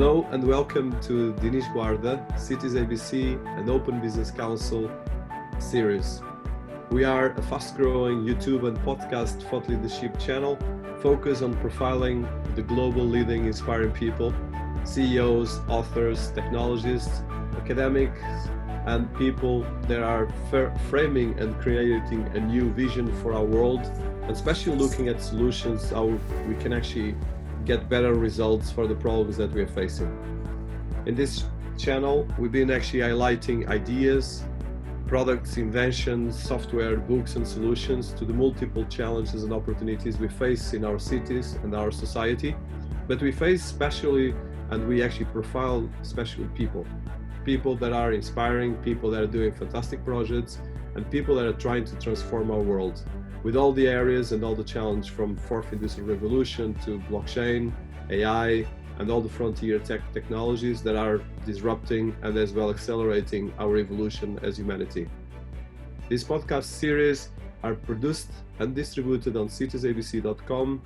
Hello and welcome to Dinis Guarda, Cities ABC and Open Business Council series. We are a fast-growing YouTube and podcast thought leadership channel focused on profiling the global leading inspiring people, CEOs, authors, technologists, academics, and people that are framing and creating a new vision for our world, and especially looking at solutions, how we can actually get better results for the problems that we are facing. In this channel, we've been actually highlighting ideas, products, inventions, software, books, and solutions to the multiple challenges and opportunities we face in our cities and our society. But we face especially, and we actually profile especially people that are inspiring, people that are doing fantastic projects, and people that are trying to transform our world with all the areas and all the challenge from fourth industrial revolution to blockchain, AI, and all the frontier technologies that are disrupting and as well accelerating our evolution as humanity. These podcast series are produced and distributed on citiesabc.com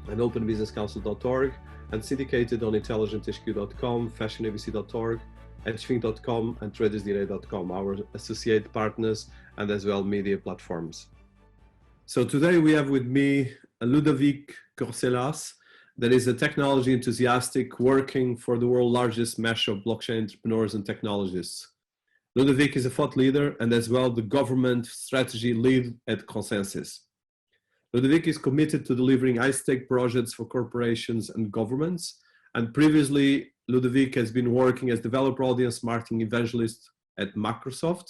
and openbusinesscouncil.org and syndicated on intelligenthq.com, fashionabc.org, edgefink.com and tradersdirect.com, our associate partners and as well media platforms. So today we have with me Ludovic Corcelas, that is a technology enthusiastic working for the world's largest mesh of blockchain entrepreneurs and technologists. Ludovic is a thought leader and as well the government strategy lead at ConsenSys. Ludovic is committed to delivering high-stake projects for corporations and governments. And previously, Ludovic has been working as developer audience marketing evangelist at Microsoft.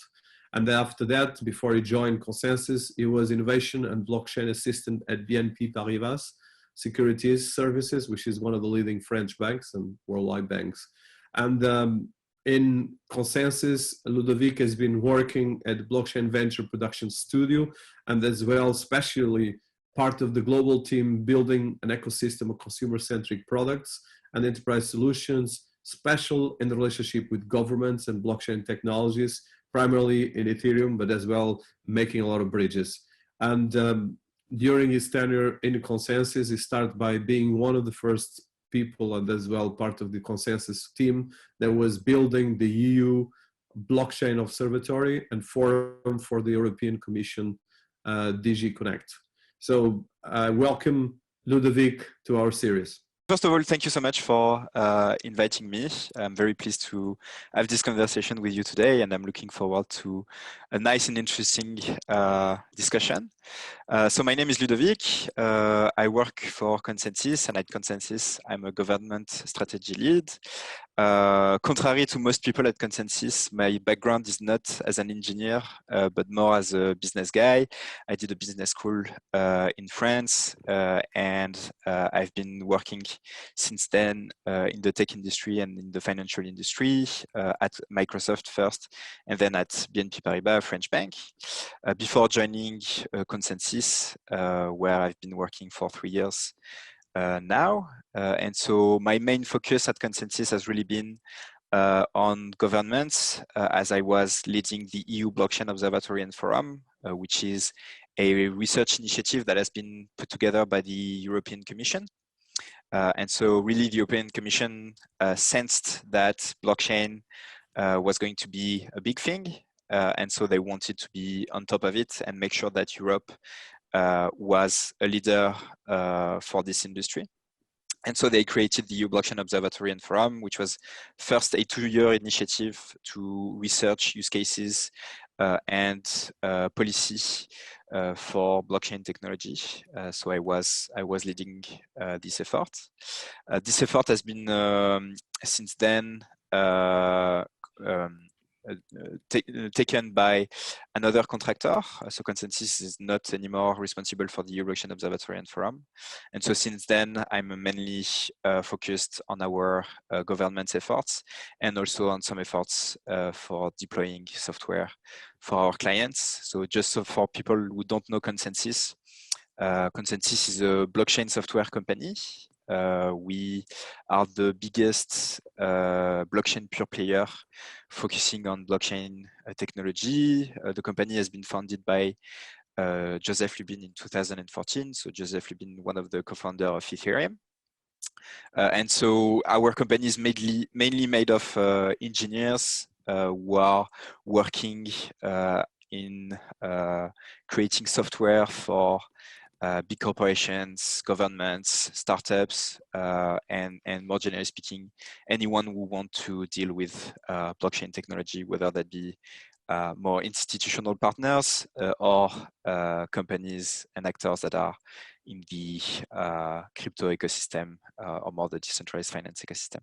And after that, before he joined ConsenSys, he was innovation and blockchain assistant at BNP Paribas Securities Services, which is one of the leading French banks and worldwide banks. And in ConsenSys, Ludovic has been working at Blockchain Venture Production Studio, and as well, especially part of the global team building an ecosystem of consumer-centric products and enterprise solutions, special in the relationship with governments and blockchain technologies, primarily in Ethereum, but as well making a lot of bridges. And during his tenure in ConsenSys, he started by being one of the first people and as well part of the ConsenSys team that was building the EU Blockchain Observatory and Forum for the European Commission DG Connect. So welcome Ludovic to our series. First of all, thank you so much for inviting me. I'm very pleased to have this conversation with you today, and I'm looking forward to a nice and interesting discussion. So my name is Ludovic. I work for ConsenSys, and at ConsenSys, I'm a government strategy lead. Contrary to most people at ConsenSys, my background is not as an engineer, but more as a business guy. I did a business school in France, and I've been working since then in the tech industry and in the financial industry, at Microsoft first, and then at BNP Paribas, a French bank, before joining ConsenSys, where I've been working for 3 years now. And so my main focus at ConsenSys has really been on governments, as I was leading the EU Blockchain Observatory and Forum, which is a research initiative that has been put together by the European Commission. And so really the European Commission sensed that blockchain was going to be a big thing. And so they wanted to be on top of it and make sure that Europe was a leader for this industry. And so they created the EU Blockchain Observatory and Forum, which was first a 2-year initiative to research use cases and policy for blockchain technology. So I was leading this effort. This effort has been since then taken by another contractor. So ConsenSys is not anymore responsible for the EU Blockchain Observatory and Forum. And so since then, I'm mainly focused on our governance efforts and also on some efforts for deploying software for our clients. So just so for people who don't know ConsenSys, ConsenSys is a blockchain software company. We are the biggest blockchain pure player focusing on blockchain technology. The company has been founded by Joseph Lubin in 2014. So Joseph Lubin, one of the co-founders of Ethereum. And so our company is mainly made of engineers who are working in creating software for big corporations, governments, startups, and more generally speaking, anyone who want to deal with blockchain technology, whether that be more institutional partners or companies and actors that are in the crypto ecosystem or more the decentralized finance ecosystem.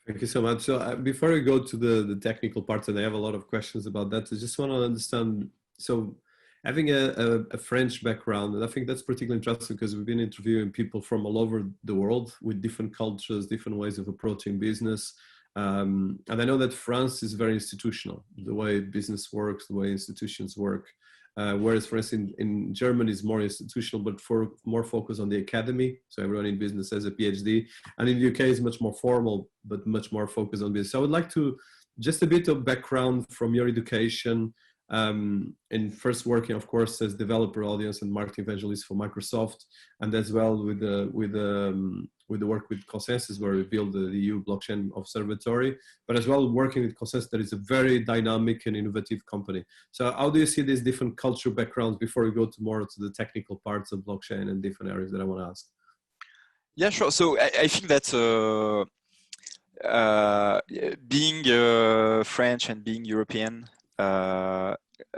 Thank you so much. So before we go to the technical parts, and I have a lot of questions about that, I just want to understand. So having a French background, and I think that's particularly interesting because we've been interviewing people from all over the world with different cultures, different ways of approaching business. And I know that France is very institutional, the way business works, the way institutions work. Whereas, for instance, in Germany is more institutional, but for more focus on the academy. So everyone in business has a PhD, and in the UK is much more formal, but much more focused on business. So I would like to just a bit of background from your education, and first working, of course, as developer, audience, and marketing evangelist for Microsoft, and as well with the work with ConsenSys, where we build the EU Blockchain Observatory, but as well working with ConsenSys, that is a very dynamic and innovative company. So how do you see these different cultural backgrounds before we go to more to the technical parts of blockchain and different areas that I want to ask? Yeah, sure. So I think that being French and being European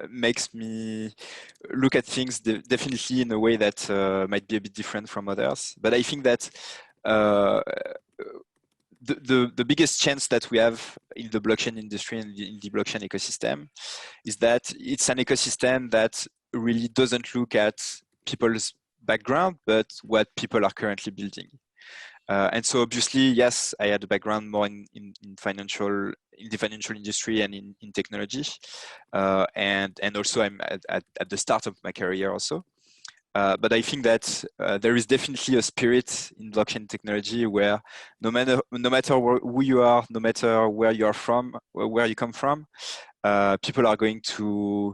makes me look at things definitely in a way that might be a bit different from others. But I think that the biggest chance that we have in the blockchain industry and in the blockchain ecosystem is that it's an ecosystem that really doesn't look at people's background, but what people are currently building. And so obviously, yes, I had a background more in the financial industry and in technology. And also I'm at the start of my career also. But I think that there is definitely a spirit in blockchain technology where no matter who you are, no matter where you are from, where you come from, people are going to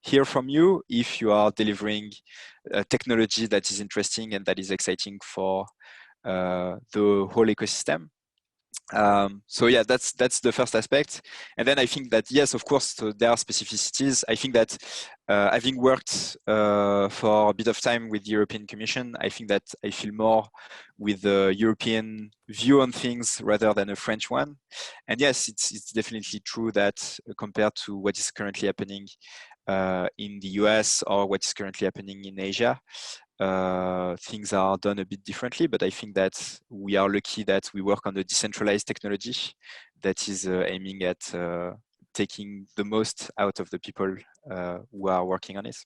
hear from you if you are delivering technology that is interesting and that is exciting for the whole ecosystem. So yeah, that's the first aspect. And then I think that, yes, of course, so there are specificities. I think that having worked for a bit of time with the European Commission, I think that I feel more with the European view on things rather than a French one. And yes, it's definitely true that compared to what is currently happening in the US or what is currently happening in Asia, things are done a bit differently, but I think that we are lucky that we work on a decentralized technology that is aiming at taking the most out of the people who are working on it.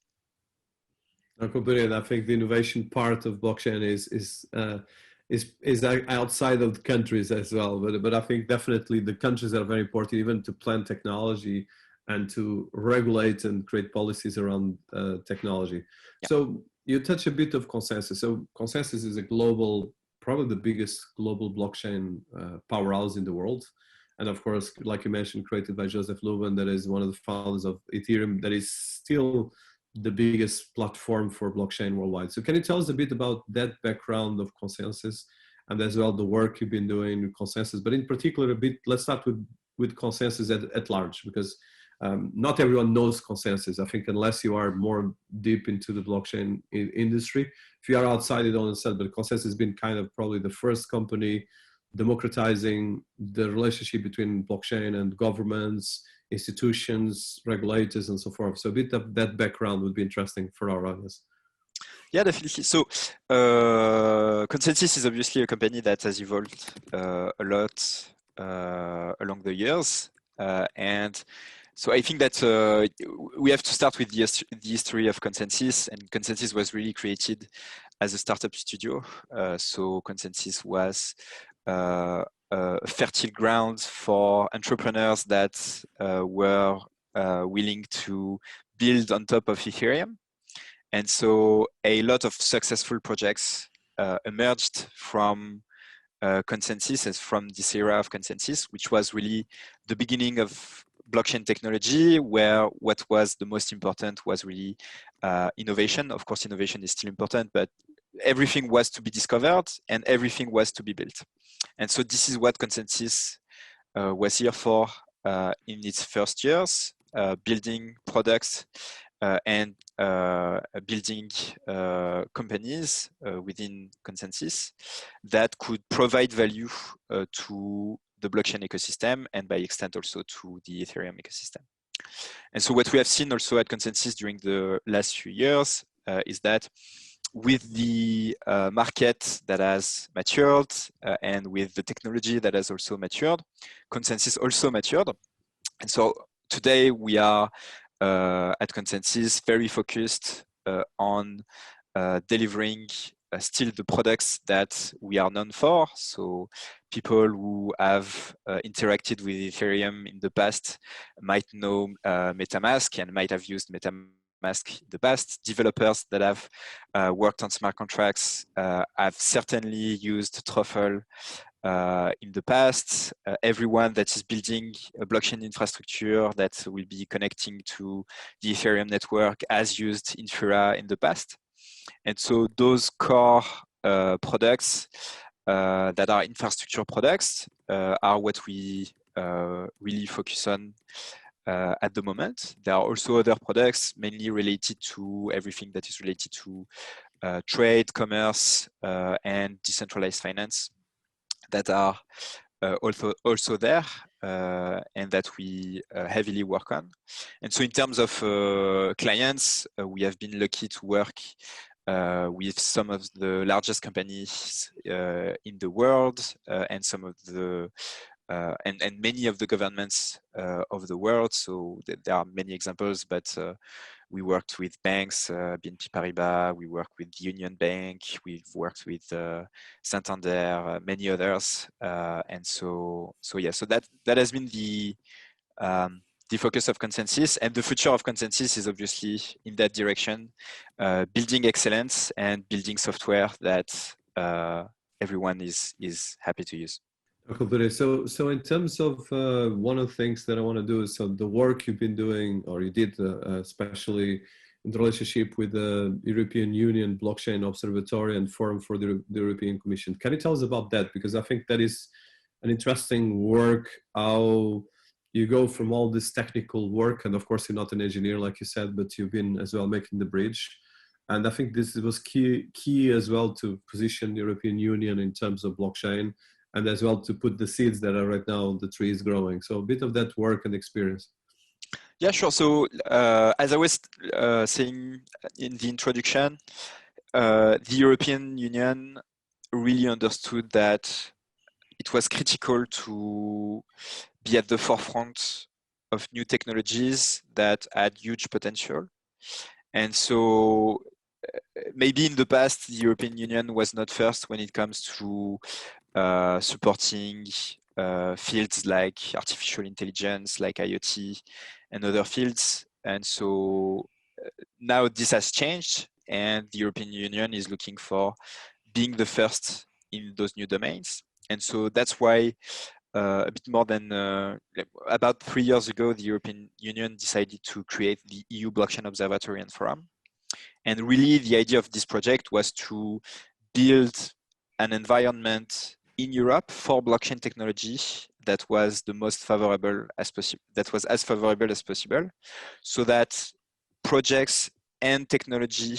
I completely, and I think the innovation part of blockchain is outside of the countries as well. But I think definitely the countries are very important, even to plan technology and to regulate and create policies around technology. Yeah. So you touch a bit of ConsenSys. So ConsenSys is a global, probably the biggest global blockchain powerhouse in the world. And of course, like you mentioned, created by Joseph Lubin, that is one of the founders of Ethereum, that is still the biggest platform for blockchain worldwide. So can you tell us a bit about that background of ConsenSys and as well the work you've been doing with ConsenSys, but in particular a bit, let's start with ConsenSys at large, because not everyone knows ConsenSys. I think unless you are more deep into the blockchain industry, if you are outside, you don't understand. But ConsenSys has been kind of probably the first company democratizing the relationship between blockchain and governments, institutions, regulators, and so forth. So a bit of that background would be interesting for our audience. Yeah, definitely. So ConsenSys is obviously a company that has evolved a lot along the years, and so I think that we have to start with the history of ConsenSys, and ConsenSys was really created as a startup studio. So ConsenSys was a fertile ground for entrepreneurs that were willing to build on top of Ethereum. And so a lot of successful projects emerged from ConsenSys as from this era of ConsenSys, which was really the beginning of blockchain technology, where what was the most important was really innovation. Of course, innovation is still important, but everything was to be discovered and everything was to be built. And so this is what Consensus was here for in its first years, building products and building companies within Consensus that could provide value to the blockchain ecosystem and by extent also to the Ethereum ecosystem. And so what we have seen also at Consensus during the last few years is that with the market that has matured and with the technology that has also matured, Consensus also matured. And so today we are at Consensus very focused on delivering still the products that we are known for. So people who have interacted with Ethereum in the past might know MetaMask and might have used MetaMask in the past. Developers that have worked on smart contracts have certainly used Truffle in the past. Everyone that is building a blockchain infrastructure that will be connecting to the Ethereum network has used Infura in the past. And so those core products that are infrastructure products are what we really focus on at the moment. There are also other products mainly related to everything that is related to trade, commerce, and decentralized finance that are also there and that we heavily work on. And so in terms of clients, we have been lucky to work with some of the largest companies in the world and some of the and many of the governments of the world. So there are many examples, but we worked with banks, BNP Paribas, we worked with Union Bank, we've worked with Santander, many others. And so that has been the focus of Consensus, and the future of Consensus is obviously in that direction, building excellence and building software that everyone is happy to use. Okay, so in terms of one of the things that I want to do is, so the work you've been doing, or you did, especially in the relationship with the European Union Blockchain Observatory and Forum for the European Commission. Can you tell us about that? Because I think that is an interesting work, how you go from all this technical work, and of course you're not an engineer like you said, but you've been as well making the bridge. And I think this was key as well to position the European Union in terms of blockchain, and as well to put the seeds that are right now the trees growing. So a bit of that work and experience. Yeah, sure. So as I was saying in the introduction, the European Union really understood that it was critical to be at the forefront of new technologies that had huge potential. And so maybe in the past, the European Union was not first when it comes to supporting fields like artificial intelligence, like IoT and other fields. And so now this has changed, and the European Union is looking for being the first in those new domains. And so that's why a bit more than about 3 years ago, the European Union decided to create the EU Blockchain Observatory and Forum. And really the idea of this project was to build an environment in Europe for blockchain technology that was the most favorable as possible, that was as favorable as possible, so that projects and technology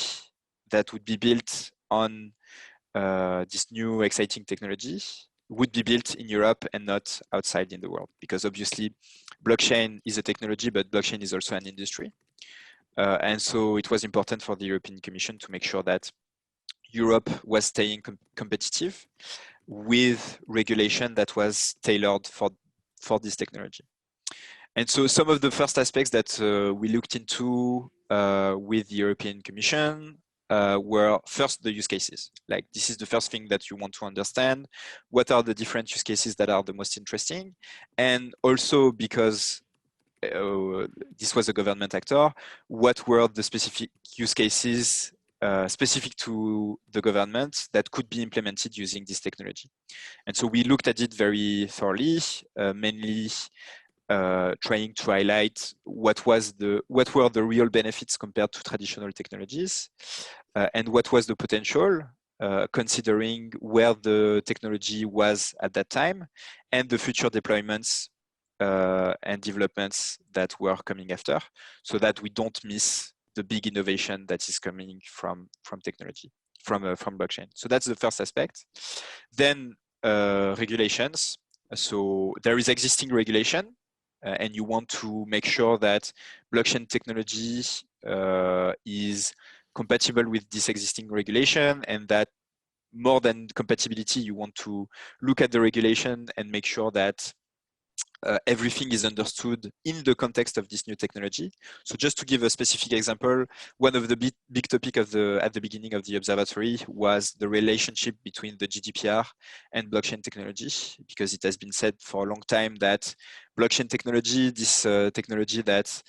that would be built on this new exciting technology would be built in Europe and not outside in the world. Because obviously blockchain is a technology, but blockchain is also an industry. And so it was important for the European Commission to make sure that Europe was staying competitive with regulation that was tailored for this technology. And so some of the first aspects that we looked into with the European Commission were first the use cases. Like, this is the first thing that you want to understand. What are the different use cases that are the most interesting? And also, because this was a government actor, what were the specific use cases specific to the government that could be implemented using this technology? And so we looked at it very thoroughly, mainly trying to highlight what were the real benefits compared to traditional technologies, and what was the potential, considering where the technology was at that time and the future deployments and developments that were coming after, so that we don't miss the big innovation that is coming from technology, from blockchain. So that's the first aspect. Then regulations. So there is existing regulation, and you want to make sure that blockchain technology is compatible with this existing regulation, and that more than compatibility, you want to look at the regulation and make sure that everything is understood in the context of this new technology. So just to give a specific example, one of the big topic at the beginning of the observatory was the relationship between the GDPR and blockchain technology, because it has been said for a long time that blockchain technology, this technology that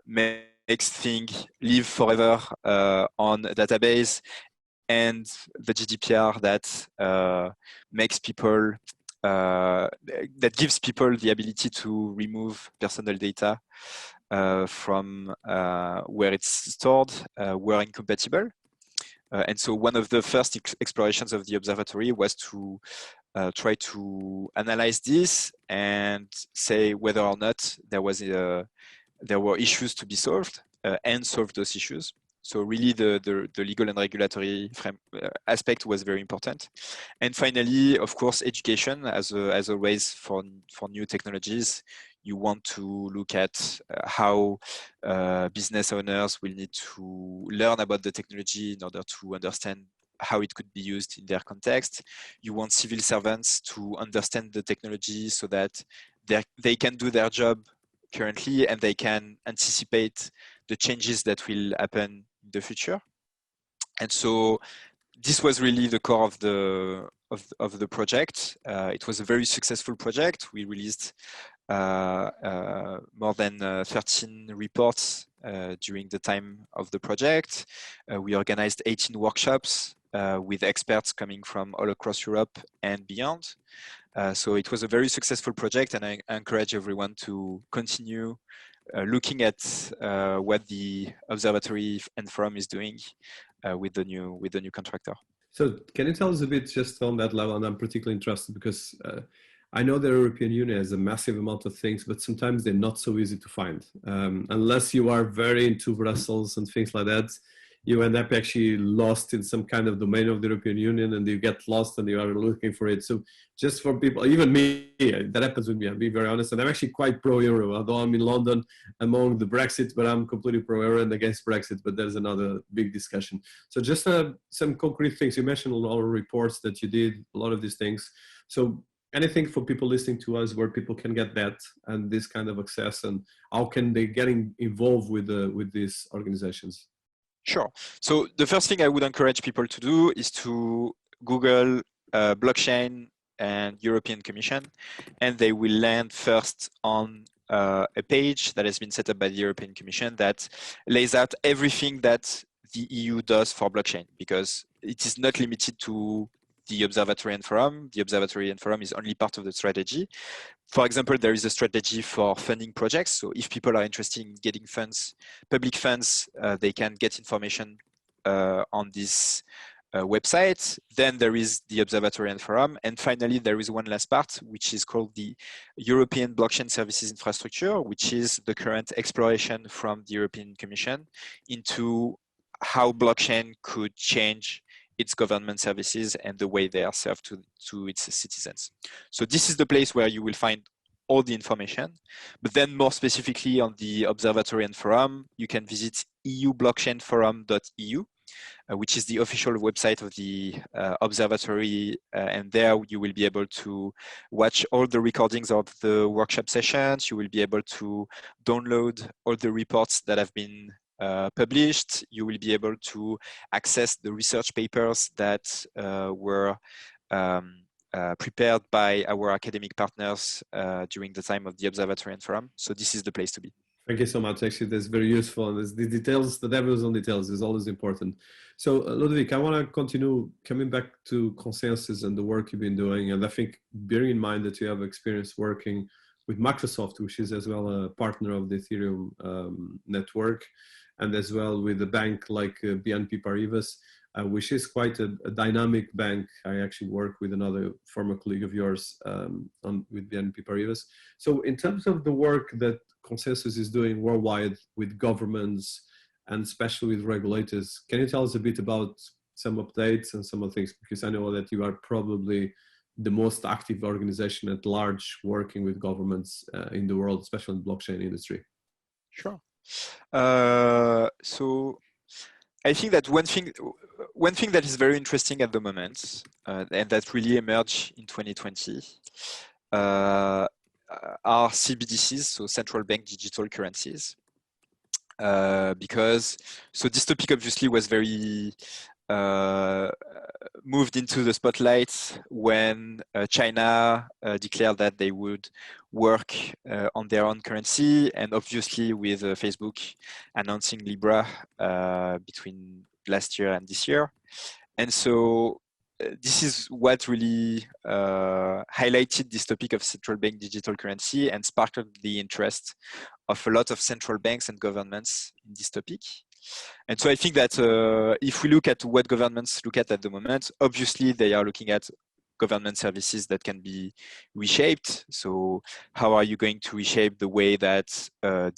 makes things live forever on a database, and the GDPR that makes people that gives people the ability to remove personal data from where it's stored were incompatible. And so one of the first explorations of the observatory was to try to analyze this and say whether or not there were issues to be solved and solve those issues. So really the legal and regulatory aspect was very important. And finally, of course, education, as always for new technologies, you want to look at how business owners will need to learn about the technology in order to understand how it could be used in their context. You want civil servants to understand the technology so that they can do their job currently and they can anticipate the changes that will happen in the future. And so this was really the core of the project. It was a very successful project. We released more than 13 reports during the time of the project. We organized 18 workshops with experts coming from all across Europe and beyond. So it was a very successful project, and I encourage everyone to continue looking at what the observatory and forum is doing with the new contractor. So can you tell us a bit just on that level? And I'm particularly interested because I know the European Union has a massive amount of things, but sometimes they're not so easy to find. Unless you are very into Brussels and things like that, you end up actually lost in some kind of domain of the European Union, and you get lost and you are looking for it. So just for people, even me, that happens with me, I'll be very honest. And I'm actually quite pro-Euro, although I'm in London among the Brexit, but I'm completely pro-Euro and against Brexit, but there's another big discussion. So just some concrete things. You mentioned all the reports that you did, a lot of these things. So anything for people listening to us where people can get that and this kind of access, and how can they get involved with these organizations? Sure. So the first thing I would encourage people to do is to Google blockchain and European Commission, and they will land first on a page that has been set up by the European Commission that lays out everything that the EU does for blockchain, because it is not limited to the Observatory and Forum. The Observatory and Forum is only part of the strategy. For example, there is a strategy for funding projects. So if people are interested in getting funds, public funds, they can get information on this website. Then there is the Observatory and Forum. And finally, there is one last part, which is called the European Blockchain Services Infrastructure, which is the current exploration from the European Commission into how blockchain could change its government services and the way they are served to its citizens. So this is the place where you will find all the information. But then more specifically on the Observatory and Forum, you can visit eublockchainforum.eu, which is the official website of the Observatory. And there you will be able to watch all the recordings of the workshop sessions. You will be able to download all the reports that have been published. You will be able to access the research papers that were prepared by our academic partners during the time of the Observatory and Forum. So this is the place to be. Thank you so much. Actually, that's very useful. And the details, the devil's on details is always important. So Ludovic, I want to continue coming back to Consensus and the work you've been doing. And I think bearing in mind that you have experience working with Microsoft, which is as well a partner of the Ethereum network, and as well with a bank like BNP Paribas. which is quite a dynamic bank. I actually work with another former colleague of yours with BNP Paribas. So in terms of the work that Consensus is doing worldwide with governments and especially with regulators, can you tell us a bit about some updates and some of the things? Because I know that you are probably the most active organization at large working with governments in the world, especially in the blockchain industry. Sure. So I think that one thing that is very interesting at the moment, and that really emerged in 2020, are CBDCs, so central bank digital currencies. Because this topic obviously was very moved into the spotlight when China declared that they would work on their own currency, and obviously with Facebook announcing Libra between last year and this year. And so this is what really highlighted this topic of central bank digital currency and sparked the interest of a lot of central banks and governments in this topic. And so I think that if we look at what governments look at the moment, obviously they are looking at government services that can be reshaped. So how are you going to reshape the way that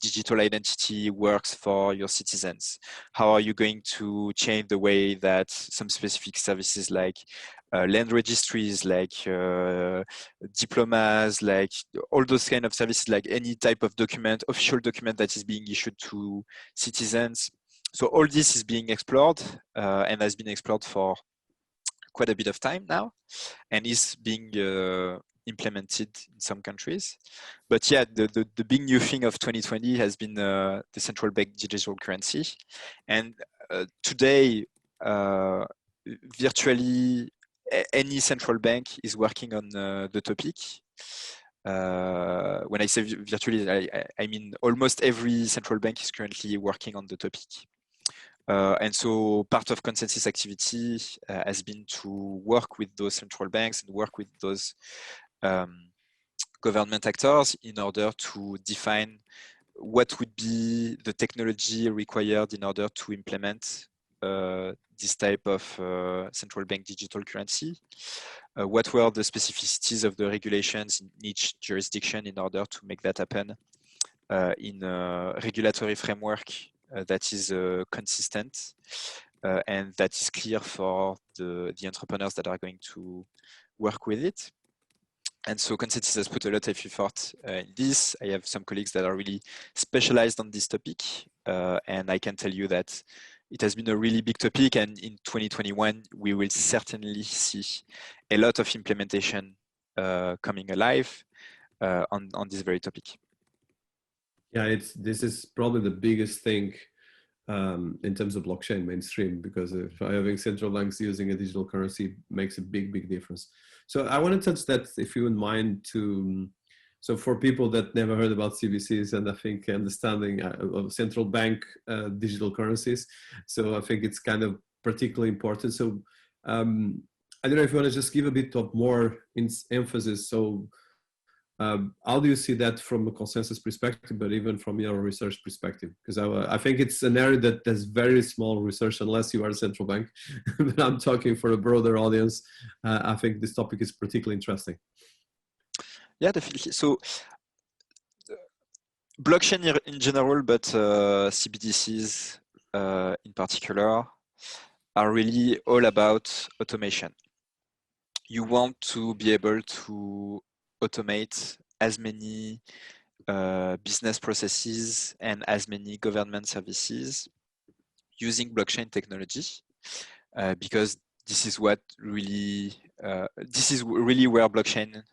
digital identity works for your citizens? How are you going to change the way that some specific services like land registries, like diplomas, like all those kind of services, like any type of document, official document that is being issued to citizens. So all this is being explored and has been explored for quite a bit of time now, and is being implemented in some countries. But yeah, the big new thing of 2020 has been the central bank digital currency. And today, virtually any central bank is working on the topic. When I say virtually, I mean almost every central bank is currently working on the topic. And so part of Consensus activity has been to work with those central banks and work with those government actors in order to define what would be the technology required in order to implement this type of central bank digital currency. What were the specificities of the regulations in each jurisdiction in order to make that happen in a regulatory framework that is consistent and that is clear for the entrepreneurs that are going to work with it. And so Consensus has put a lot of effort in this. I have some colleagues that are really specialized on this topic, and I can tell you that it has been a really big topic, and in 2021 we will certainly see a lot of implementation coming alive on this very topic. Yeah, this is probably the biggest thing in terms of blockchain mainstream, because if having central banks using a digital currency makes a big difference. So I want to touch that, if you wouldn't mind, so for people that never heard about CBCs and I think understanding of central bank digital currencies, so I think it's kind of particularly important. So I don't know if you want to just give a bit of more emphasis. So how do you see that from a Consensus perspective, but even from your research perspective? Because I think it's an area that has very small research unless you are a central bank. But I'm talking for a broader audience. I think this topic is particularly interesting. Yeah, definitely. So blockchain in general, but CBDCs in particular, are really all about automation. You want to be able to automate as many business processes and as many government services using blockchain technology, because this is what really where blockchain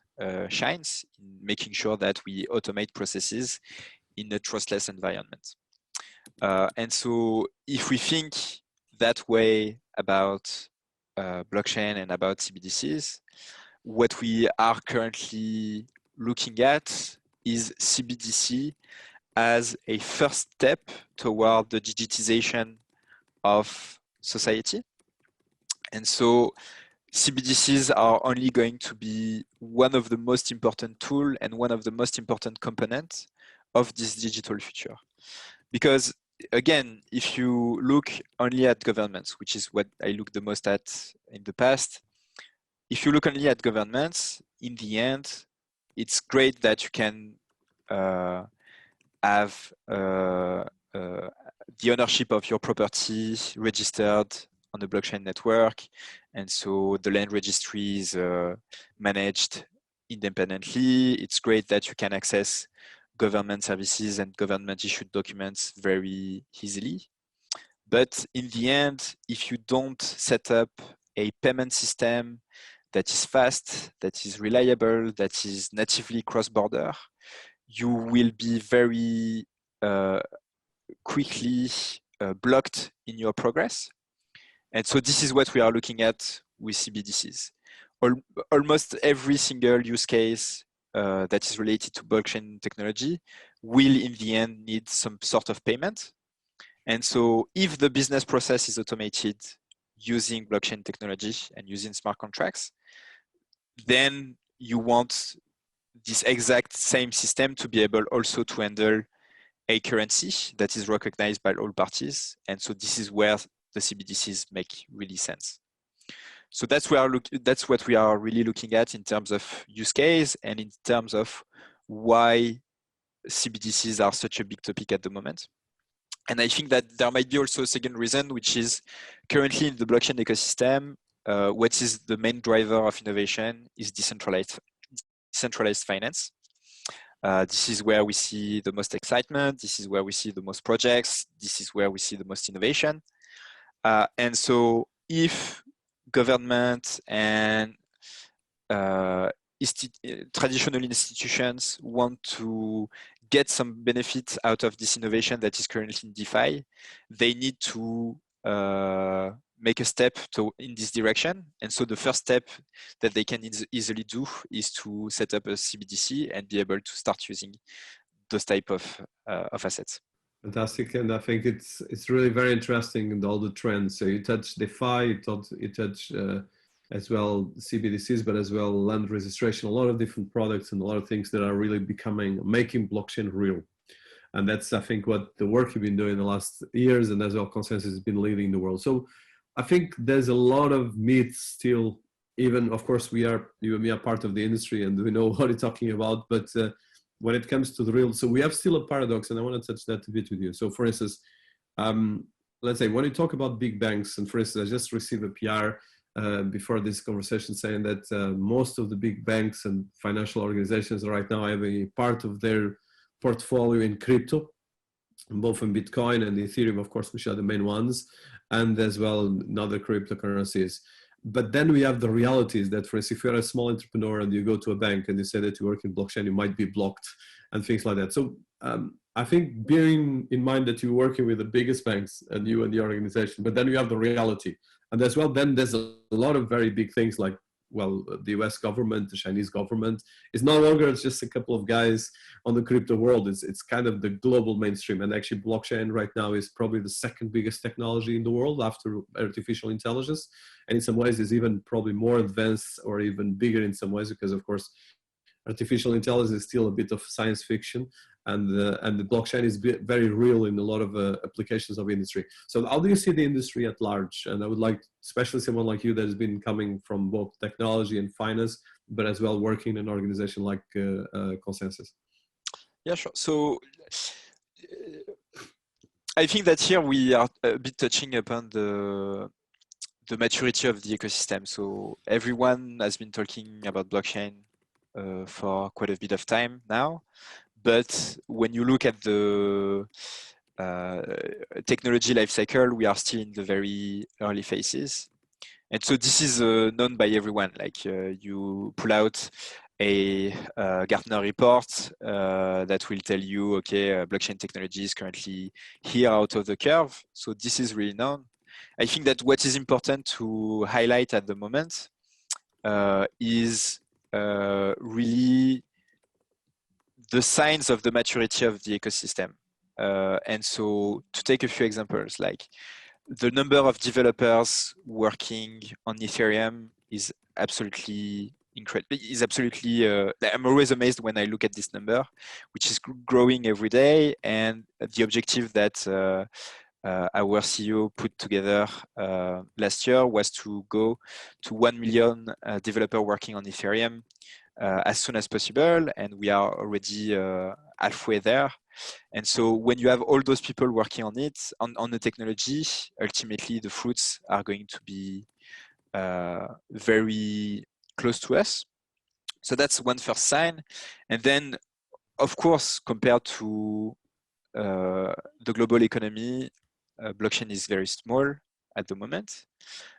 shines, in making sure that we automate processes in a trustless environment. And so if we think that way about blockchain and about CBDCs, what we are currently looking at is CBDC as a first step toward the digitization of society. And so CBDCs are only going to be one of the most important tools and one of the most important components of this digital future. Because again, if you look only at governments, which is what I looked the most at in the past, if you look only at governments, in the end, it's great that you can have the ownership of your property registered on the blockchain network. And so the land registry is managed independently. It's great that you can access government services and government issued documents very easily. But in the end, if you don't set up a payment system that is fast, that is reliable, that is natively cross-border, you will be very quickly blocked in your progress. And so this is what we are looking at with CBDCs. Almost every single use case that is related to blockchain technology will in the end need some sort of payment. And so if the business process is automated using blockchain technology and using smart contracts, then you want this exact same system to be able also to handle a currency that is recognized by all parties. And so this is where the CBDCs make really sense. So that's what we are really looking at in terms of use case and in terms of why CBDCs are such a big topic at the moment. And I think that there might be also a second reason, which is currently in the blockchain ecosystem, what is the main driver of innovation is decentralized finance. This is where we see the most excitement. This is where we see the most projects. This is where we see the most innovation. And so if government and traditional institutions want to get some benefit out of this innovation that is currently in DeFi, they need to make a step in this direction. And so the first step that they can easily do is to set up a CBDC and be able to start using those type of assets. Fantastic, and I think it's really very interesting and all the trends. So you touch DeFi, you touch as well CBDCs, but as well land registration, a lot of different products and a lot of things that are really making blockchain real. And that's, I think, what the work you've been doing in the last years, and as well ConsenSys has been leading the world. So I think there's a lot of myths still, even, of course, you and me are part of the industry and we know what you're talking about, but when it comes to the real, so we have still a paradox, and I want to touch that a bit with you. So for instance, let's say when you talk about big banks, and for instance, I just received a PR before this conversation saying that most of the big banks and financial organizations right now have a part of their portfolio in crypto, both in Bitcoin and Ethereum, of course, which are the main ones, and as well in other cryptocurrencies. But then we have the realities that, for instance, if you're a small entrepreneur and you go to a bank and you say that you work in blockchain, you might be blocked and things like that. So I think bearing in mind that you're working with the biggest banks and you and the organization, but then you have the reality. And as well, then there's a lot of very big things like, well, the US government, the Chinese government is no longer just a couple of guys on the crypto world. It's kind of the global mainstream. And actually blockchain right now is probably the second biggest technology in the world after artificial intelligence. And in some ways is even probably more advanced or even bigger in some ways, because of course, artificial intelligence is still a bit of science fiction, and the blockchain is very real in a lot of applications of industry. So how do you see the industry at large? And I would like, especially someone like you that has been coming from both technology and finance, but as well working in an organization like ConsenSys. Yeah, sure. So I think that here we are a bit touching upon the maturity of the ecosystem. So everyone has been talking about blockchain for quite a bit of time now. But when you look at the technology lifecycle, we are still in the very early phases. And so this is known by everyone. Like you pull out a Gartner report that will tell you, okay, blockchain technology is currently here out of the curve. So this is really known. I think that what is important to highlight at the moment is really the signs of the maturity of the ecosystem. And so to take a few examples, like the number of developers working on Ethereum is absolutely incredible. Is absolutely. I'm always amazed when I look at this number, which is growing every day, and the objective that our CEO put together last year was to go to 1 million developer working on Ethereum as soon as possible, and we are already halfway there. And so when you have all those people working on it, on the technology, ultimately the fruits are going to be very close to us. So that's one first sign. And then, of course, compared to the global economy, blockchain is very small at the moment,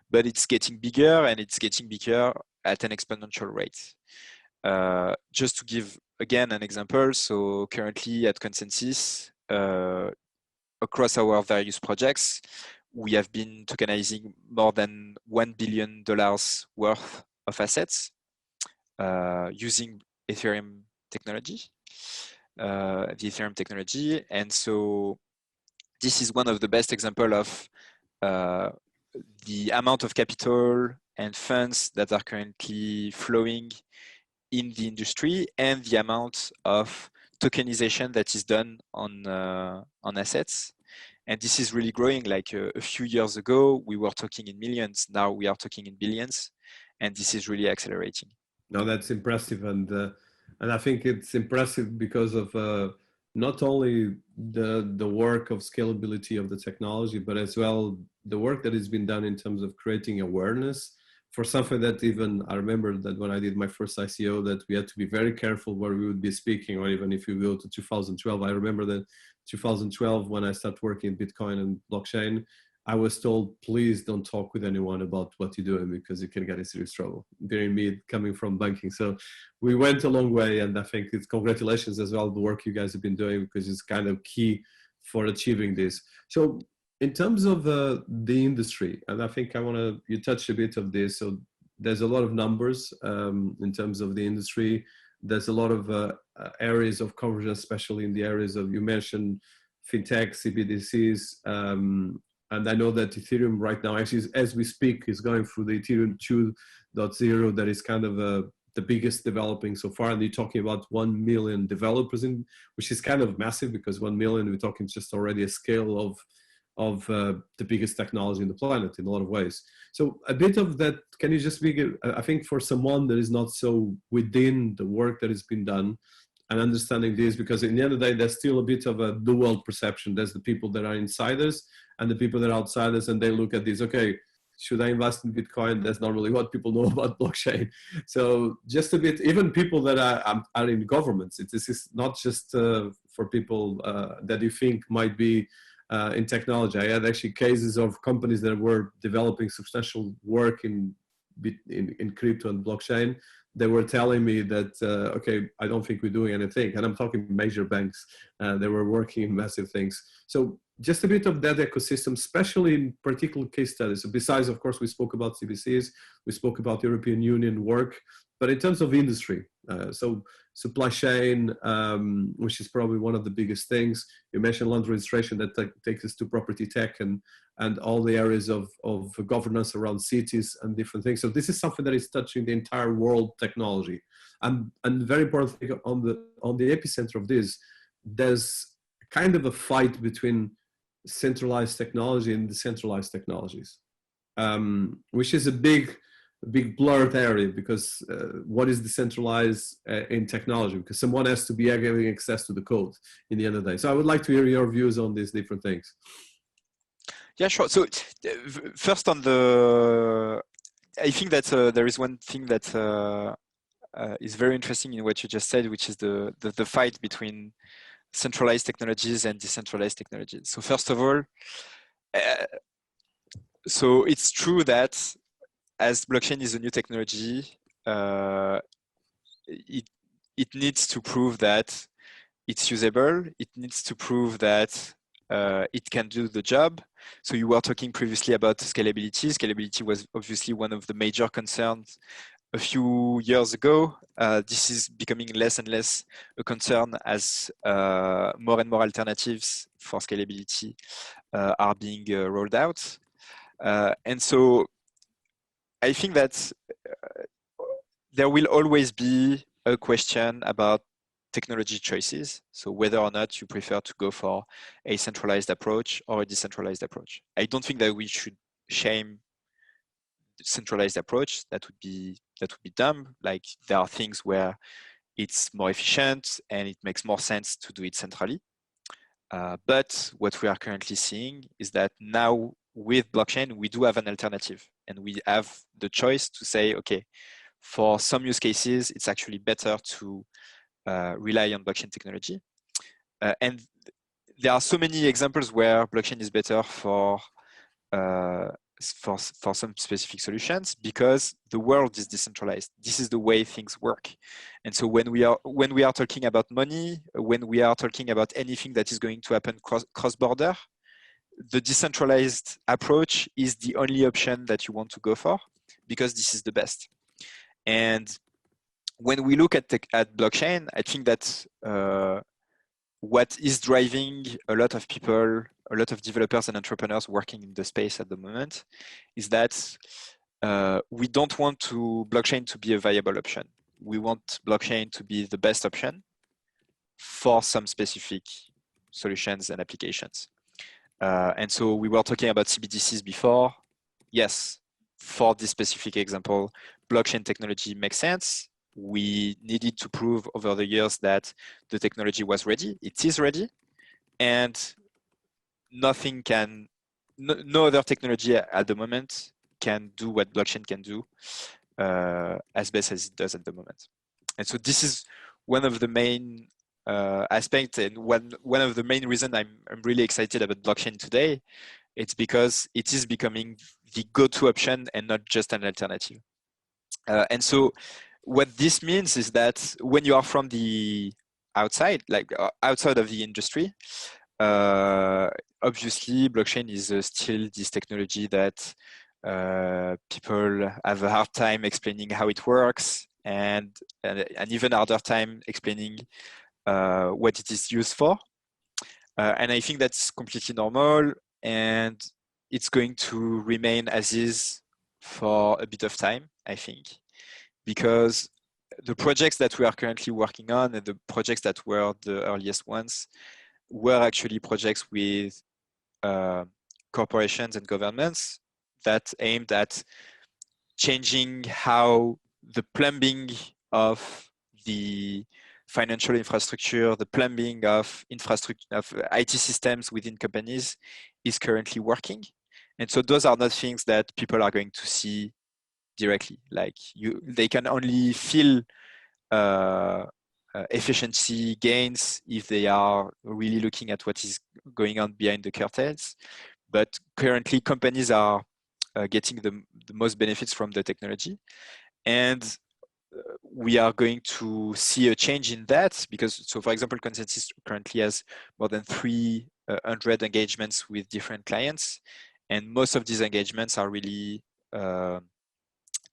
but it's getting bigger, and it's getting bigger at an exponential rate. Just to give again an example, so currently at Consensus, across our various projects, we have been tokenizing more than $1 billion worth of assets using Ethereum technology, the Ethereum technology. And so this is one of the best examples of the amount of capital and funds that are currently flowing in the industry, and the amount of tokenization that is done on assets. And this is really growing. Like a few years ago, we were talking in millions. Now we are talking in billions, and this is really accelerating. No, that's impressive, and I think it's impressive because of not only the work of scalability of the technology, but as well the work that has been done in terms of creating awareness for something that even I remember that when I did my first ICO, that we had to be very careful where we would be speaking, or even if you go to 2012, I remember that 2012 when I started working in Bitcoin and blockchain, I was told, please don't talk with anyone about what you're doing because you can get in serious trouble. Bearing me coming from banking. So we went a long way, and I think it's congratulations as well, the work you guys have been doing, because it's kind of key for achieving this. So in terms of the industry, and I think you touched a bit of this. So there's a lot of numbers in terms of the industry. There's a lot of areas of coverage, especially in the areas of, you mentioned fintech, CBDCs, and I know that Ethereum right now, actually, as we speak, is going through the Ethereum 2.0. That is kind of the biggest developing so far. And you're talking about 1 million developers, which is kind of massive, because 1 million, we're talking just already a scale of the biggest technology in the planet in a lot of ways. So a bit of that, can you just I think for someone that is not so within the work that has been done and understanding this, because in the end of the day, there's still a bit of a dual perception. There's the people that are insiders and the people that are outsiders, and they look at this, okay, should I invest in Bitcoin? That's not really what people know about blockchain. So just a bit, even people that are in governments, this is not just for people that you think might be in technology. I had actually cases of companies that were developing substantial work in crypto and blockchain. They were telling me that, okay, I don't think we're doing anything. And I'm talking major banks. They were working in massive things. So just a bit of that ecosystem, especially in particular case studies. So besides, of course, we spoke about CBCs, we spoke about European Union work, but in terms of industry, so supply chain, which is probably one of the biggest things. You mentioned land registration, that takes us to property tech and all the areas of governance around cities and different things. So this is something that is touching the entire world technology. And very importantly, on the epicenter of this, there's kind of a fight between centralized technology and decentralized technologies, which is a big blurred area, because what is decentralized in technology? Because someone has to be having access to the code in the end of the day. So I would like to hear your views on these different things. Yeah, sure. So first I think that there is one thing that is very interesting in what you just said, which is the fight between centralized technologies and decentralized technologies. So first of all, so it's true that as blockchain is a new technology, it needs to prove that it's usable. It needs to prove that it can do the job. So you were talking previously about scalability. Scalability was obviously one of the major concerns a few years ago. This is becoming less and less a concern as more and more alternatives for scalability are being rolled out. And so I think that there will always be a question about technology choices. So whether or not you prefer to go for a centralized approach or a decentralized approach. I don't think that we should shame the centralized approach. That would be dumb. Like there are things where it's more efficient and it makes more sense to do it centrally. But what we are currently seeing is that now with blockchain, we do have an alternative and we have the choice to say, okay, for some use cases, it's actually better to rely on blockchain technology. And there are so many examples where blockchain is better for some specific solutions because the world is decentralized. This is the way things work. And so when we are talking about money, when we are talking about anything that is going to happen cross-border, the decentralized approach is the only option that you want to go for because this is the best. And when we look at blockchain, I think that what is driving a lot of people, a lot of developers and entrepreneurs working in the space at the moment is that we don't want blockchain to be a viable option. We want blockchain to be the best option for some specific solutions and applications. And so we were talking about CBDCs before. Yes, for this specific example, blockchain technology makes sense. We needed to prove over the years that the technology was ready. It is ready. And no other technology at the moment can do what blockchain can do as best as it does at the moment. And so this is one of the main aspects and one of the main reasons I'm really excited about blockchain today. It's because it is becoming the go-to option and not just an alternative. And so what this means is that when you are from the outside, like outside of the industry, obviously blockchain is still this technology that people have a hard time explaining how it works and an even harder time explaining what it is used for. And I think that's completely normal and it's going to remain as is for a bit of time, I think, because the projects that we are currently working on and the projects that were the earliest ones were actually projects with corporations and governments that aimed at changing how the plumbing of the financial infrastructure, the plumbing of infrastructure of IT systems within companies is currently working. And so those are not things that people are going to see directly. Like they can only feel efficiency gains if they are really looking at what is going on behind the curtains. But currently companies are getting the most benefits from the technology. And we are going to see a change in that because, so for example, Consensus currently has more than 300 engagements with different clients. And most of these engagements are really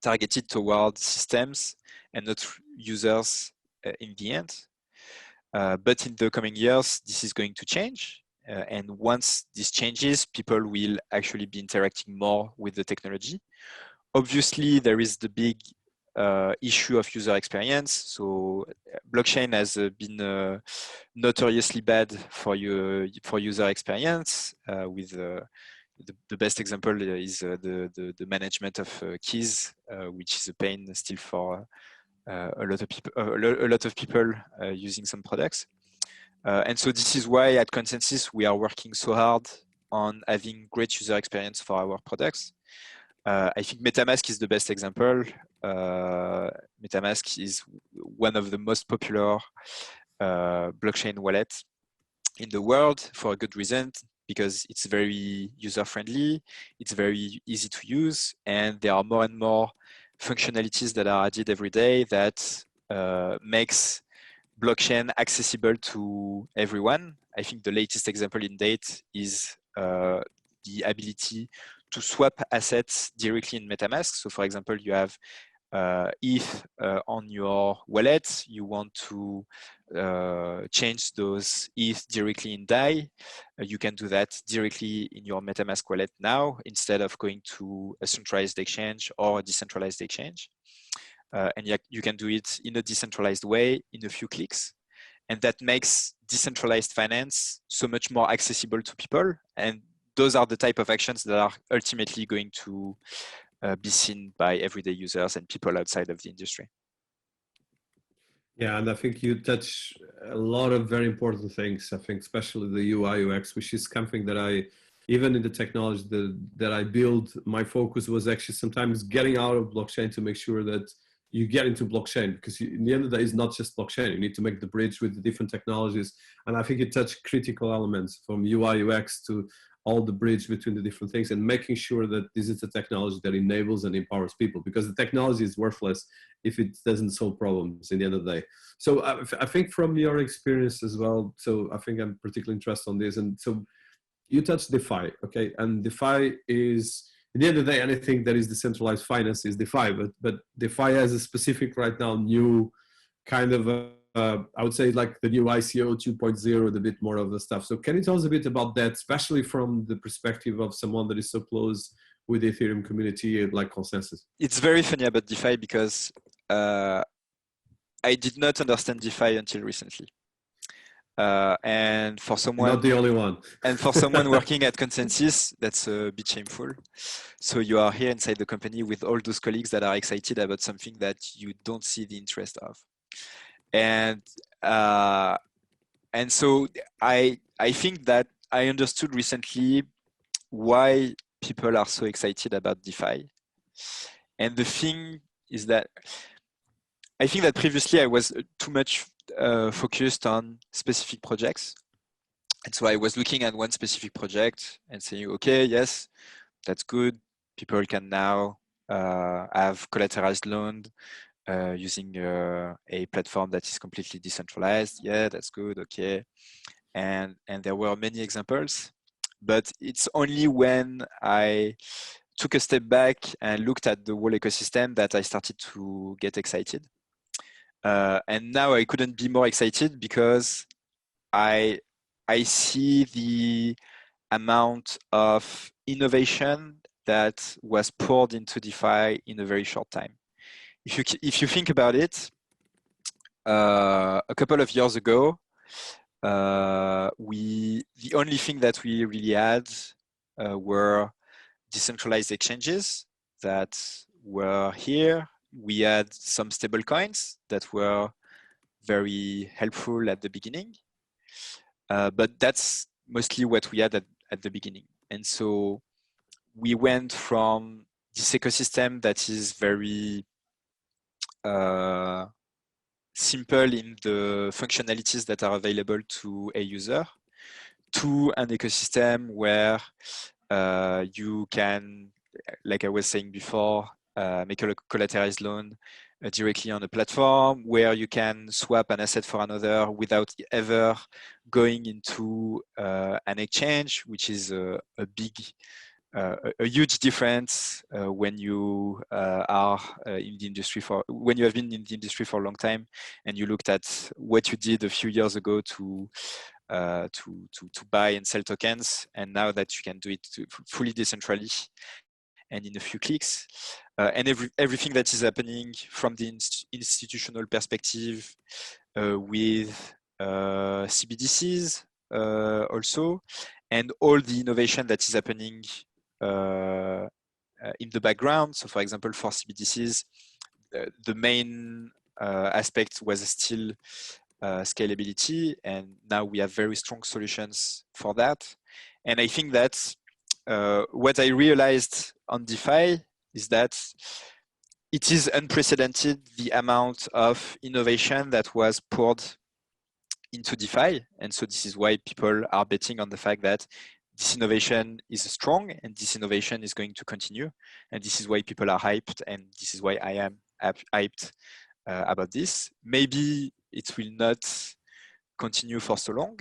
targeted toward systems and not users in the end. But in the coming years, this is going to change. And once this changes, people will actually be interacting more with the technology. Obviously, there is the big issue of user experience. So blockchain has been notoriously bad for user experience with the best example is the management of keys, which is a pain still for a lot of people using some products. And so this is why at Consensus we are working so hard on having great user experience for our products. I think MetaMask is the best example. MetaMask is one of the most popular blockchain wallets in the world for a good reason, because it's very user-friendly, it's very easy to use, and there are more and more functionalities that are added every day that makes blockchain accessible to everyone. I think the latest example in date is the ability to swap assets directly in MetaMask. So for example, you have ETH on your wallet, you want to change those ETH directly in DAI, you can do that directly in your MetaMask wallet now instead of going to a centralized exchange or a decentralized exchange. and you can do it in a decentralized way in a few clicks. And that makes decentralized finance so much more accessible to people. And those are the type of actions that are ultimately going to be seen by everyday users and people outside of the industry. Yeah, and I think you touch a lot of very important things. I think especially the UI UX, which is something that I, even in the technology that I build, my focus was actually sometimes getting out of blockchain to make sure that you get into blockchain, because in the end of the day, it's not just blockchain. You need to make the bridge with the different technologies. And I think you touch critical elements from UI UX to all the bridge between the different things, and making sure that this is a technology that enables and empowers people, because the technology is worthless if it doesn't solve problems in the end of the day. So I think from your experience as well, so I think I'm particularly interested on this. And so you touched DeFi, okay? And DeFi is, at the end of the day, anything that is decentralized finance is DeFi, but DeFi has a specific right now new kind of I would say like the new ICO 2.0, the bit more of the stuff. So can you tell us a bit about that, especially from the perspective of someone that is so close with the Ethereum community, like ConsenSys? It's very funny about DeFi because I did not understand DeFi until recently. And for someone, not the only one. And for someone working at ConsenSys, that's a bit shameful. So you are here inside the company with all those colleagues that are excited about something that you don't see the interest of. And so I think that I understood recently why people are so excited about DeFi. And the thing is that I think that previously I was too much focused on specific projects. And so I was looking at one specific project and saying, okay, yes, that's good. People can now have collateralized loan using a platform that is completely decentralized. Yeah, that's good. Okay. And there were many examples, but it's only when I took a step back and looked at the whole ecosystem that I started to get excited. And now I couldn't be more excited because I see the amount of innovation that was poured into DeFi in a very short time. If you think about it, a couple of years ago, the only thing that we really had were decentralized exchanges that were here. We had some stable coins that were very helpful at the beginning, but that's mostly what we had at the beginning. And so we went from this ecosystem that is very simple in the functionalities that are available to a user to an ecosystem where you can, like I was saying before, make a collateralized loan directly on a platform where you can swap an asset for another without ever going into an exchange, which is a huge difference when you are in the industry when you have been in the industry for a long time and you looked at what you did a few years ago to buy and sell tokens, and now that you can do it fully decentrally and in a few clicks, and everything that is happening from the institutional perspective with CBDCs also, and all the innovation that is happening in the background. So for example, for CBDCs, the main aspect was still scalability, and now we have very strong solutions for that. And I think that what I realized on DeFi is that it is unprecedented, the amount of innovation that was poured into DeFi. And so this is why people are betting on the fact that this innovation is strong and this innovation is going to continue. And this is why people are hyped, and this is why I am hyped about this. Maybe it will not continue for so long.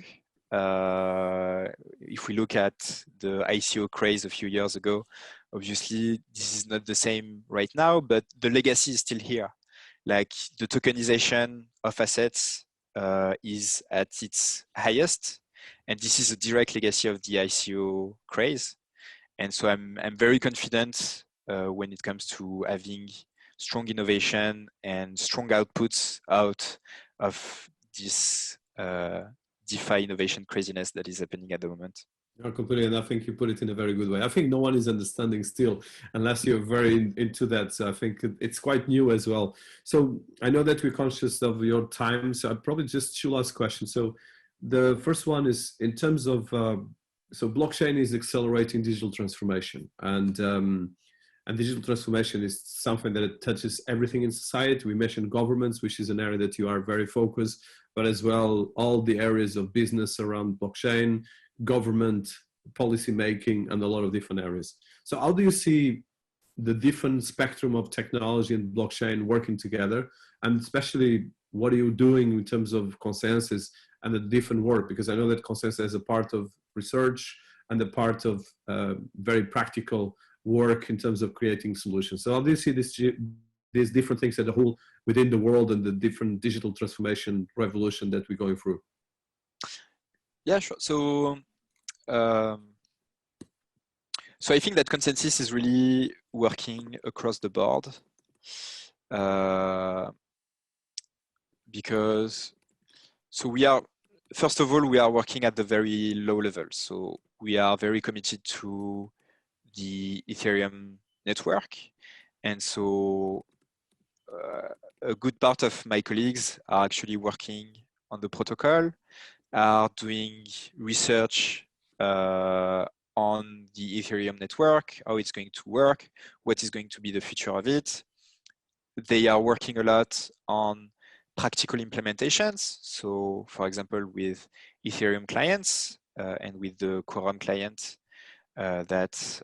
If we look at the ICO craze a few years ago, obviously this is not the same right now, but the legacy is still here. Like the tokenization of assets is at its highest, and this is a direct legacy of the ICO craze. And so I'm very confident when it comes to having strong innovation and strong outputs out of this DeFi innovation craziness that is happening at the moment. No, completely, and I think you put it in a very good way. I think no one is understanding still, unless you're very into that. So I think it's quite new as well. So I know that we're conscious of your time, so I probably just two last questions. So the first one is in terms of so blockchain is accelerating digital transformation, and digital transformation is something that it touches everything in society. We mentioned governments, which is an area that you are very focused, but as well all the areas of business around blockchain, government, policy making, and a lot of different areas. So how do you see the different spectrum of technology and blockchain working together? And especially what are you doing in terms of consensus and the different work? Because I know that consensus is a part of research and a part of very practical work in terms of creating solutions. So how do you see these different things as a whole within the world and the different digital transformation revolution that we're going through? Yeah, sure. So I think that consensus is really working across the board because we are, first of all, we are working at the very low level. So we are very committed to the Ethereum network. And so a good part of my colleagues are actually working on the protocol, are doing research on the Ethereum network, how it's going to work, what is going to be the future of it. They are working a lot on practical implementations. So for example, with Ethereum clients and with the Quorum client that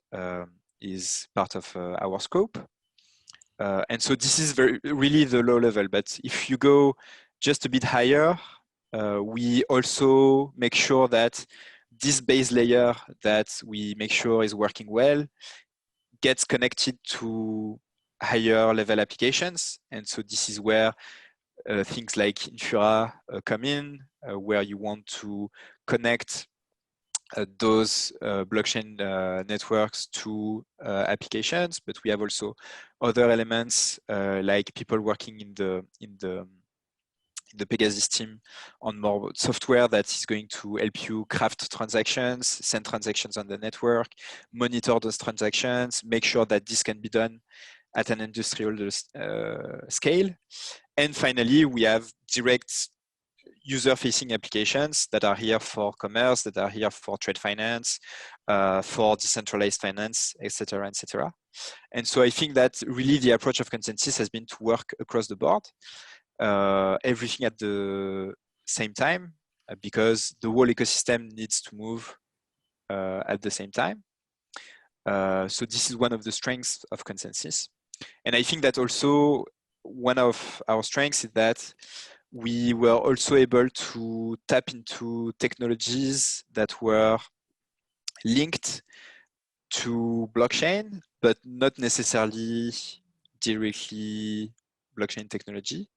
is part of our scope. And so this is really the low level, but if you go just a bit higher, we also make sure that this base layer that we make sure is working well gets connected to higher level applications. And so this is where things like Infura come in, where you want to connect those blockchain networks to applications, but we have also other elements like people working in the Pegasus team on more software that is going to help you craft transactions, send transactions on the network, monitor those transactions, make sure that this can be done at an industrial scale. And finally, we have direct user-facing applications that are here for commerce, that are here for trade finance, for decentralized finance, etc., etc. And so I think that really the approach of consensus has been to work across the board, everything at the same time, because the whole ecosystem needs to move at the same time. So this is one of the strengths of consensus. And I think that also one of our strengths is that we were also able to tap into technologies that were linked to blockchain, but not necessarily directly blockchain technology,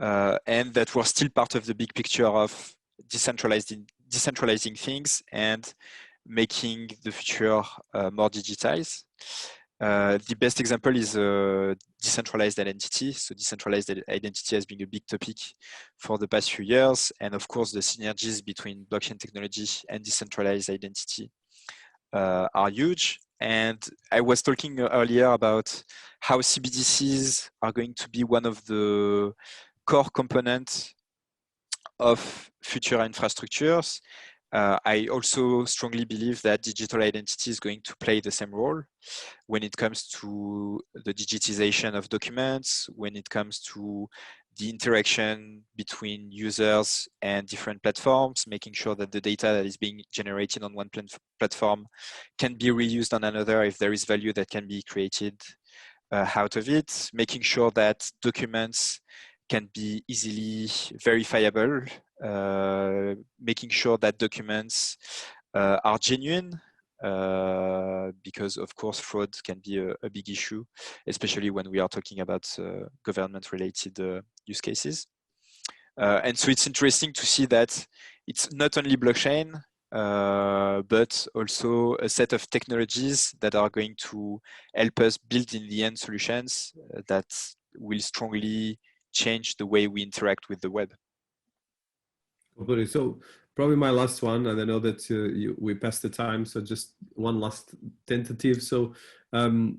and that were still part of the big picture of decentralizing things and making the future more digitized. The best example is decentralized identity. So decentralized identity has been a big topic for the past few years. And of course, the synergies between blockchain technology and decentralized identity are huge. And I was talking earlier about how CBDCs are going to be one of the core components of future infrastructures. I also strongly believe that digital identity is going to play the same role when it comes to the digitization of documents, when it comes to the interaction between users and different platforms, making sure that the data that is being generated on one platform can be reused on another if there is value that can be created out of it, making sure that documents can be easily verifiable, making sure that documents are genuine, because of course fraud can be a big issue, especially when we are talking about government-related use cases. And so it's interesting to see that it's not only blockchain, but also a set of technologies that are going to help us build in the end solutions that will strongly change the way we interact with the web. Completely. So probably my last one, and I know that we passed the time, so just one last tentative. So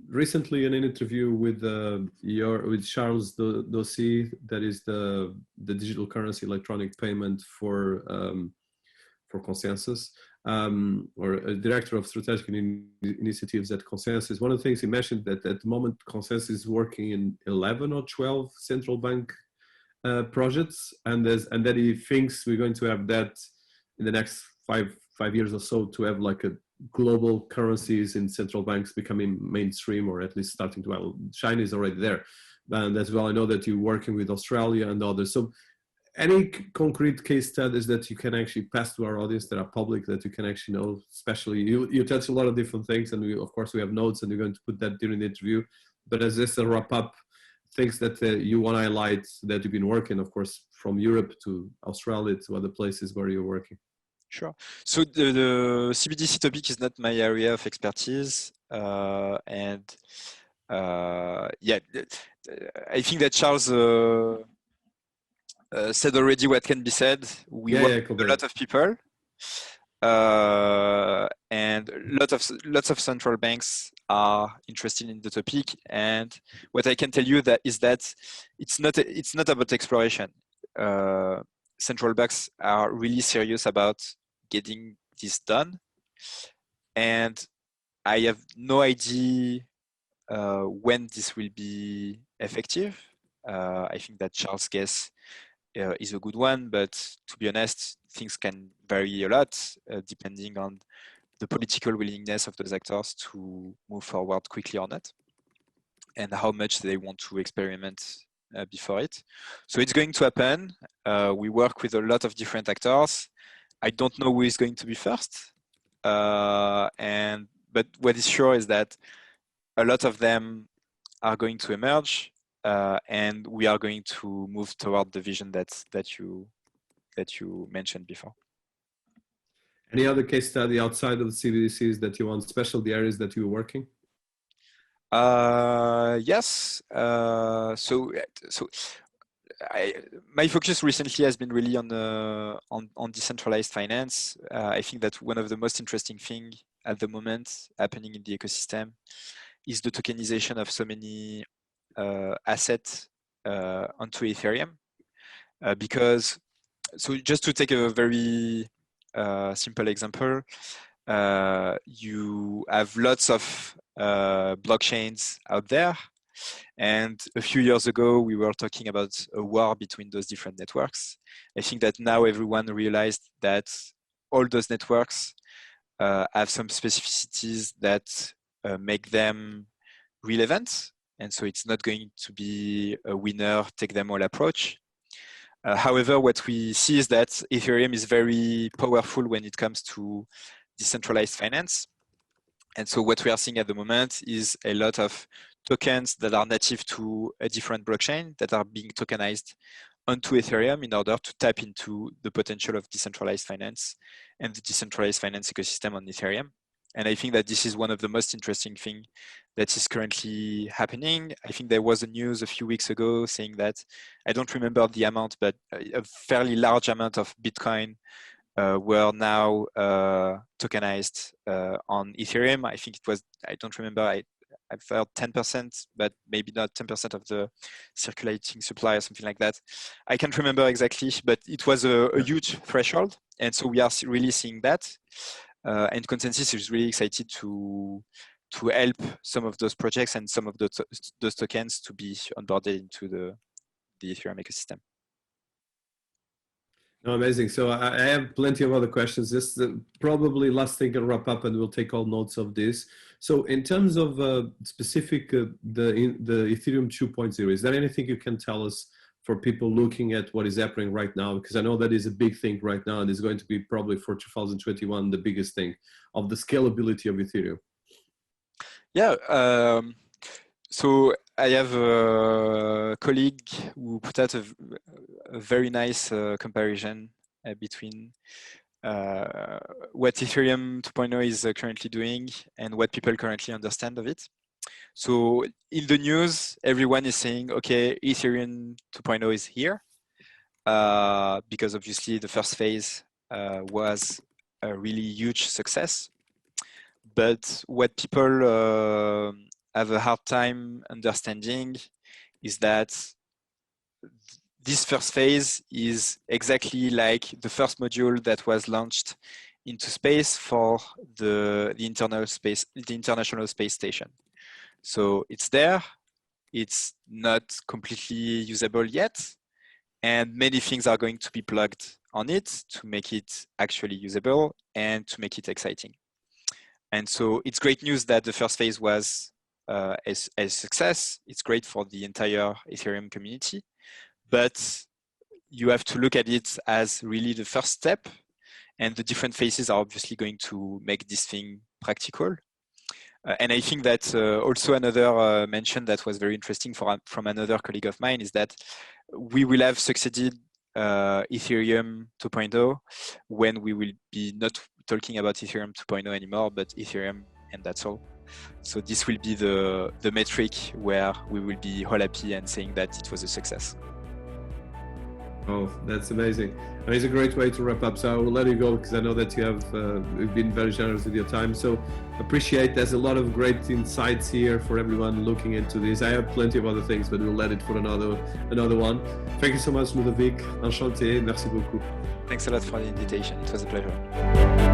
recently in an interview with with Charles Dossi, that is the digital currency electronic payment for Consensus, or a director of strategic initiatives at Consensus. One of the things he mentioned that at the moment Consensus is working in 11 or 12 central bank projects, and that he thinks we're going to have that in the next five years or so, to have like a global currencies in central banks becoming mainstream, or at least starting to. Well, China is already there, and as well I know that you're working with Australia and others. So any concrete case studies that you can actually pass to our audience that are public, that you can actually know? Especially you touch a lot of different things, and of course we have notes, and we're going to put that during the interview. But as this a wrap up, things that you want to highlight that you've been working, of course, from Europe to Australia to other places where you're working. Sure. So the CBDC topic is not my area of expertise, and yeah, I think that Charles said already what can be said. We work with a lot of people, and lots of central banks are interested in the topic. And what I can tell you is that it's not about exploration. Central banks are really serious about getting this done, and I have no idea when this will be effective. I think that Charles' guess is a good one, but to be honest, things can vary a lot depending on the political willingness of those actors to move forward quickly or not, and how much they want to experiment before it. So it's going to happen. We work with a lot of different actors. I don't know who is going to be first, but what is sure is that a lot of them are going to emerge, and we are going to move toward the vision that you mentioned before. Any other case study outside of the CBDCs that you want, especially the areas that you're working? Yes. My focus recently has been really on decentralized finance. I think that one of the most interesting things at the moment happening in the ecosystem is the tokenization of so many assets onto Ethereum. Because, so just to take a very simple example, you have lots of blockchains out there. And a few years ago, we were talking about a war between those different networks. I think that now everyone realized that all those networks have some specificities that make them relevant. And so it's not going to be a winner take them all approach. However, what we see is that Ethereum is very powerful when it comes to decentralized finance. And so what we are seeing at the moment is a lot of tokens that are native to a different blockchain that are being tokenized onto Ethereum in order to tap into the potential of decentralized finance and the decentralized finance ecosystem on Ethereum. And I think that this is one of the most interesting things that is currently happening. I think there was a news a few weeks ago saying that, I don't remember the amount, but a fairly large amount of Bitcoin were now tokenized on Ethereum. I think it was, I don't remember, I've heard 10%, but maybe not 10% of the circulating supply or something like that. I can't remember exactly, but it was a huge threshold. And so we are really seeing that. And Consensus is really excited to help some of those projects and some of those tokens to be onboarded into the Ethereum ecosystem. Oh, amazing. So I have plenty of other questions. This is probably last thing to wrap up, and we'll take all notes of this. So in terms of specific, the Ethereum 2.0, is there anything you can tell us for people looking at what is happening right now? Because I know that is a big thing right now, and is going to be probably for 2021, the biggest thing of the scalability of Ethereum. Yeah. So I have a colleague who put out a very nice comparison between what Ethereum 2.0 is currently doing and what people currently understand of it. So in the news, everyone is saying, okay, Ethereum 2.0 is here, because obviously the first phase was a really huge success. But what people have a hard time understanding is that this first phase is exactly like the first module that was launched into space for the International Space Station. So it's there, it's not completely usable yet, and many things are going to be plugged on it to make it actually usable and to make it exciting. And so it's great news that the first phase was a success. It's great for the entire Ethereum community, but you have to look at it as really the first step, and the different phases are obviously going to make this thing practical. And I think that also another mention that was very interesting from another colleague of mine is that we will have succeeded Ethereum 2.0 when we will be not talking about Ethereum 2.0 anymore, but Ethereum, and that's all. So this will be the metric where we will be all happy and saying that it was a success. Oh, that's amazing. And it's a great way to wrap up. So I will let you go because I know that you have been very generous with your time. So appreciate, there's a lot of great insights here for everyone looking into this. I have plenty of other things, but we'll let it for another one. Thank you so much, Ludovic. Enchanté. Merci beaucoup. Thanks a lot for the invitation. It was a pleasure.